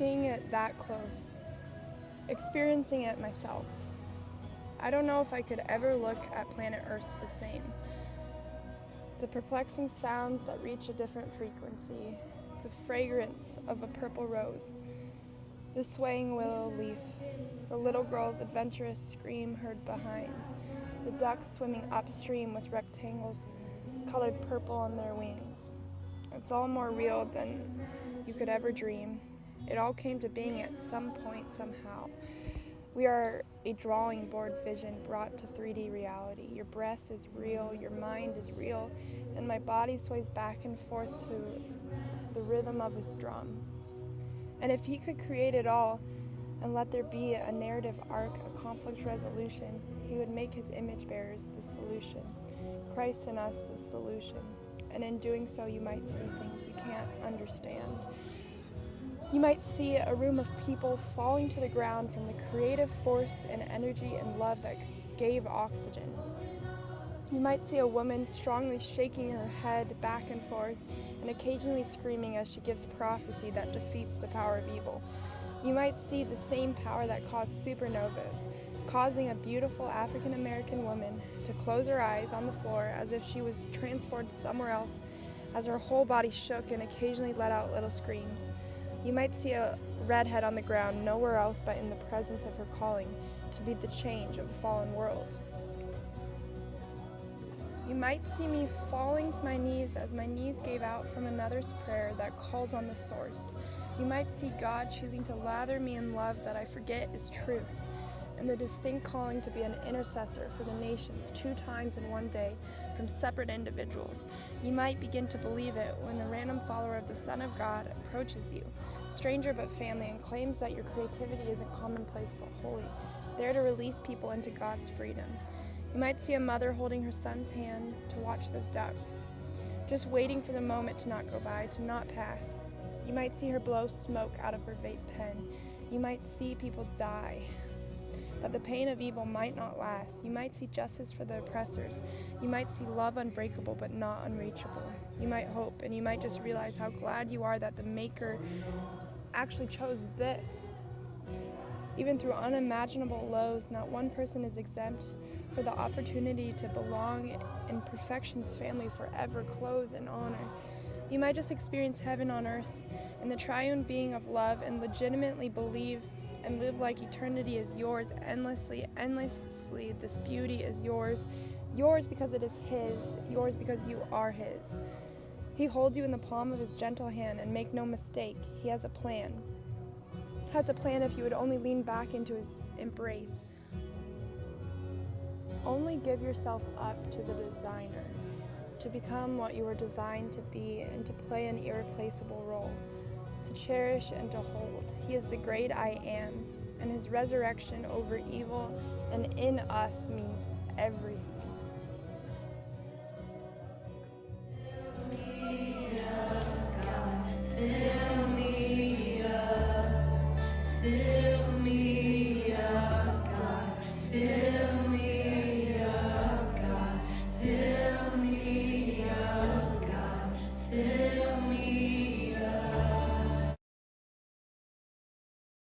seeing it that close, experiencing it myself. I don't know if I could ever look at planet Earth the same. The perplexing sounds that reach a different frequency, the fragrance of a purple rose, the swaying willow leaf, the little girl's adventurous scream heard behind, the ducks swimming upstream with rectangles colored purple on their wings. It's all more real than you could ever dream. It all came to being at some point somehow. We are a drawing board vision brought to 3D reality. Your breath is real, your mind is real, and my body sways back and forth to the rhythm of his drum. And if he could create it all and let there be a narrative arc, a conflict resolution, he would make his image bearers the solution, Christ in us the solution. And in doing so, you might see things you can't understand. You might see a room of people falling to the ground from the creative force and energy and love that gave oxygen. You might see a woman strongly shaking her head back and forth and occasionally screaming as she gives prophecy that defeats the power of evil. You might see the same power that caused supernovas, causing a beautiful African American woman to close her eyes on the floor as if she was transported somewhere else, as her whole body shook and occasionally let out little screams. You might see a redhead on the ground nowhere else but in the presence of her calling to be the change of the fallen world. You might see me falling to my knees as my knees gave out from another's prayer that calls on the source. You might see God choosing to lather me in love that I forget is truth, and the distinct calling to be an intercessor for the nations 2 times in one day from separate individuals. You might begin to believe it when a random follower of the Son of God approaches you, stranger but family, and claims that your creativity isn't commonplace but holy, there to release people into God's freedom. You might see a mother holding her son's hand to watch those ducks, just waiting for the moment to not go by, to not pass. You might see her blow smoke out of her vape pen. You might see people die, but the pain of evil might not last. You might see justice for the oppressors. You might see love unbreakable but not unreachable. You might hope, and you might just realize how glad you are that the Maker actually chose this. Even through unimaginable lows, not one person is exempt for the opportunity to belong in perfection's family forever, clothed in honor. You might just experience heaven on earth and the triune being of love and legitimately believe and live like eternity is yours endlessly. This beauty is yours. Yours because it is his. Yours because you are his. He holds you in the palm of his gentle hand, and make no mistake, he has a plan. Has a plan if you would only lean back into his embrace. Only give yourself up to the designer, to become what you were designed to be and to play an irreplaceable role, to cherish and to hold. He is the great I am, and his resurrection over evil and in us means everything.